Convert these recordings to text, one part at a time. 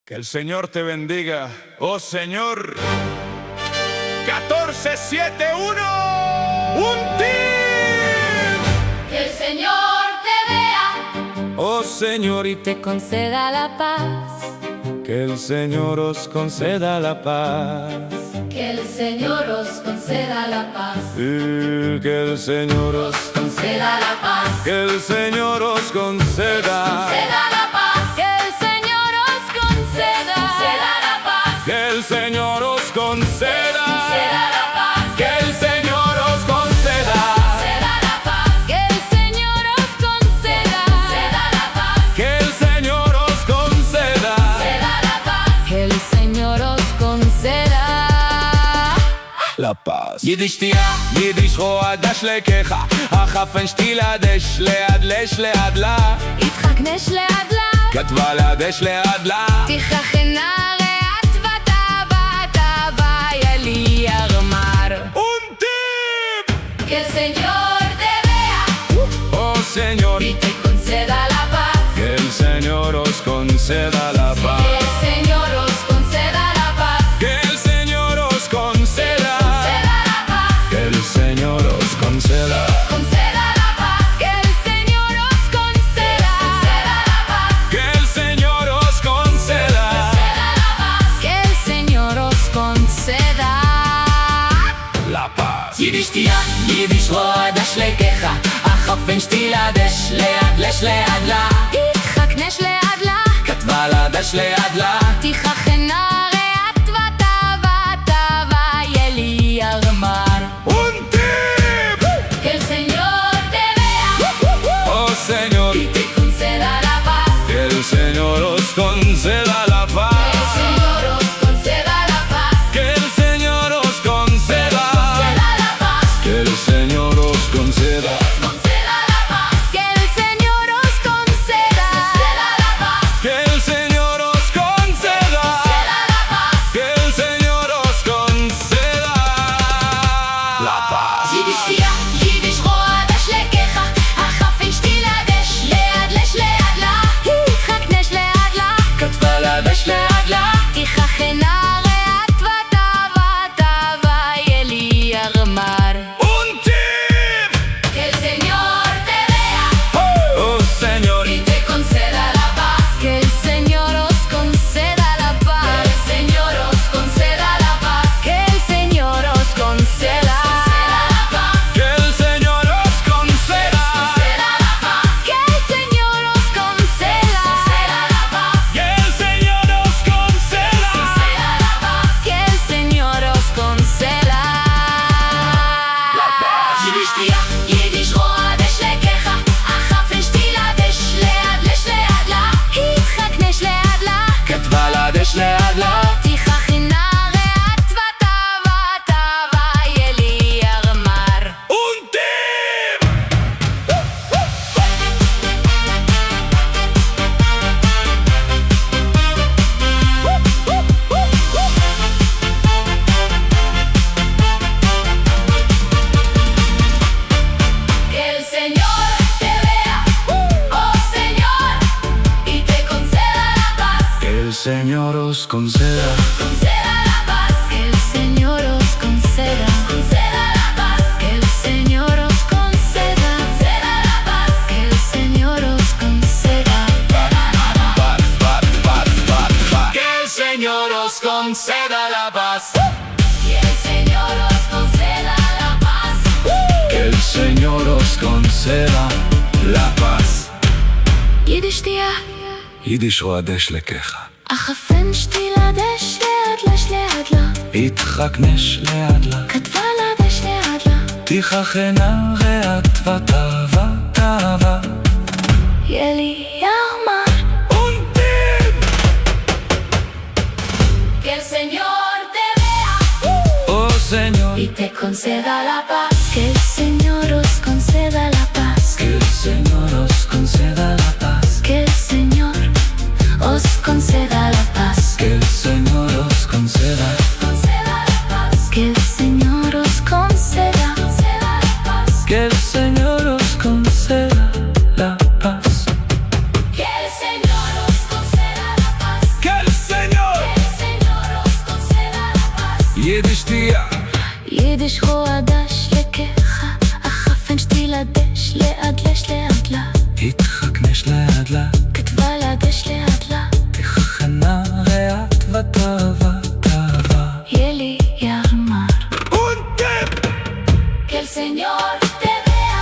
Que el Señor te bendiga, oh Señor. 14-7-1. ¡Un team! Que el Señor te vea, oh Señor, y te conceda la paz. que el Señor os conceda la paz. Que el Señor os conceda la paz. Que el Señor os Conceda la paz. que el Señor os conceda. Conceda la paz. Que el Señor os conceda. Conceda la paz. Que el Señor os conceda. Conceda la paz. Que el Señor os conceda. Conceda la paz. Que el Señor os conceda. Conceda la paz. Que el Señor os conceda. Conceda la paz. Que el Señor os conceda la paz. יידיש רועדה שלקך, החפן שתילה דש ליד לש ליד לה. יתחכנש ליד לה, כתבה לה דש ליד לה. תיככנה ריאת ותבה ילי ירמר. Un team! Que el Señor te vea, Oh Señor, y te conceda la paz. que el Señor os conceda la Que paz. el Señor os conceda la paz. Que el Señor os conceda. Conceda la paz. Que el Señor os conceda. Conceda la paz. Que el Señor os conceda. Conceda la paz. Que el Señor os conceda. Conceda la paz. Que el Señor os conceda la paz. יידיש רועדה שלקך, החפן שתילה דש ליד לש ליד לה. יתחכנש ליד לה, כתבה לה דש ליד לה. תיככנה ריאת ותבה ילי ירמר. Un team! Que el Señor te vea, Oh Señor, y te conceda la paz. que el Señor os conceda la Que el paz. Señor os conceda la paz. Que el Señor os conceda. Conceda la paz. Que el Señor os conceda. Conceda la paz. Que el Señor os conceda. Conceda la paz. Que el Señor os conceda. Conceda la paz. Que el Señor os conceda la paz. יידיש רועדה שלקך, החפן שתילה דש ליד לש ליד לה. יתחכנש ליד לה, כתבה לה דש ליד לה. תיככנה ריאת ותבה ילי ירמר. Un team! Que el Señor te vea, Oh Señor, y te conceda la paz. Que el Señor os conceda la paz. Que el Señor os conceda la paz. Que el Señor os conceda la paz. que el Señor os conceda. Conceda la paz. Que el Señor os conceda la paz. Que el Señor os conceda. Conceda la paz. Que el Señor os conceda la paz. יידיש רועדה שלקך, החפן שתילה דש ליד לש ליד לה. יתחכנש ליד לה, כתבה לה דש ליד לה. תיככנה ריאת ותבה ילי ירמר. Un team! Que el Señor te vea, oh Señor, y te conceda la paz. Que el Señor os conceda. Conceda la paz. Que el Señor os conceda. Conceda la paz. Que el Señor os conceda. Conceda la paz. Que el Señor os conceda. Que el Señor os conceda la paz. Que el Señor os conceda la paz. Que el Señor os conceda la paz. יידיש תהיה, יידיש רועדה שלקך, החפן שתילה דש ליד לש ליד לה. יתחכנש ליד לה. כתבה לה דש ליד לה. תיככנה ריאת ותבה. ילי ירמר. Un team! Que el Señor te vea, Oh Señor, y te conceda la paz. Que el Señor os conceda la paz. que el Señor os conceda la paz. Que el Señor os conceda la paz. Que el Señor os conceda. Conceda la paz. Que el Señor os conceda. Conceda la paz. Que el Señor os conceda la paz. Que el Señor os conceda la paz. Que el Señor יידיש רועדש לקחה, החפן שתילה דש לאדלש לאדלה, התחכנש לאדלה, כתבה לה דש לאדלה, תחכנה ריאת ותאווה תאווה. ילי ירמר Que el Señor te vea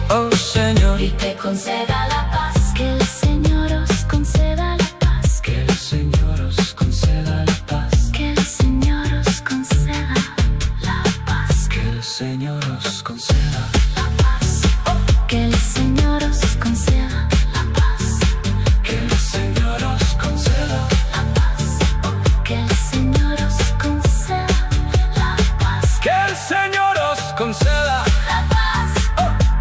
Oh Señor, y te conceda la paz. Que el Señor os conceda la paz. que el Señor os conceda la paz, Que el Señor os conceda la paz. que el Señor os conceda La paz. Que el Señor os conceda la paz. que el Señor os conceda La paz. Que el Señor os conceda la paz. que el Señor os conceda. La paz.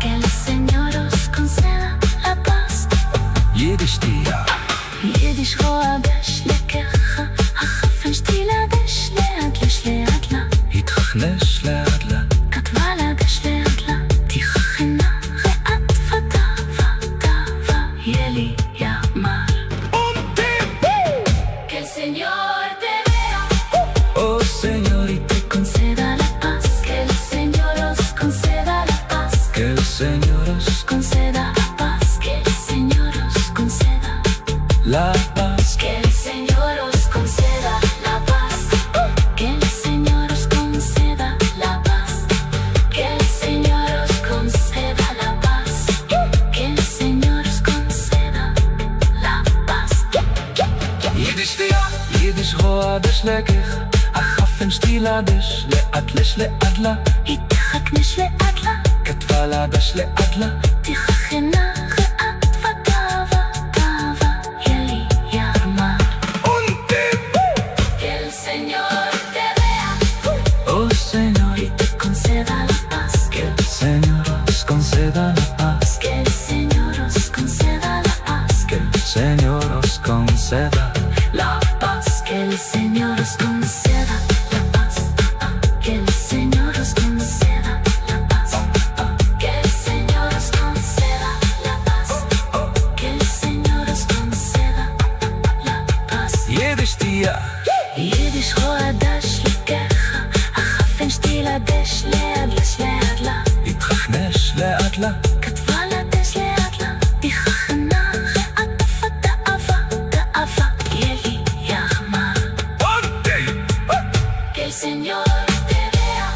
Que el Señor os conceda la paz. Yiddish dia, יידיש רועדש לקחה, החפן שתילה דש לאדלש לאדלה, התחכנש לאדלה, כתבה לה דש לאדלה, תיככנה ריאת ותאווה תאווה. ילי ירמר Que el Señor te vea oh Señor, y te conceda la paz. Que el Señor os conceda la paz. que el Señor os Conceda la paz. Que el Señor os conceda. la paz, Que el Señor os conceda la paz. Que el Señor os conceda la paz. Que el Señor os conceda la paz. Que el Señor os conceda la paz. Yiddish dia, Yiddish רועדש לקחה, החפן שתילה דש לאדלש לאדלה, התחכנש לאדלה, כתבה לה דש לאדלה, תיככנה ריאת ותאווה תאווה. ילי ירמר Que el Señor te vea oh Señor, y te conceda la paz. que el Señor os conceda la paz, Que el Señor os conceda la paz. que el Señor os conceda La paz. Que el Señor os conceda la paz. Que el Señor os conceda la paz. Que el Señor os conceda la paz. Que el Señor os conceda la paz. Yiddish dia, יידיש רועדש לקחה, החפן שתילה דש לאדלש לאדלה, התחכנש לאדלה, כתבה לה דש לאדלה, תיככנה ריאת ותאווה תאווה. ילי ירמר Que el Señor te vea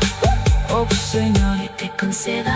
oh Señor, y te conceda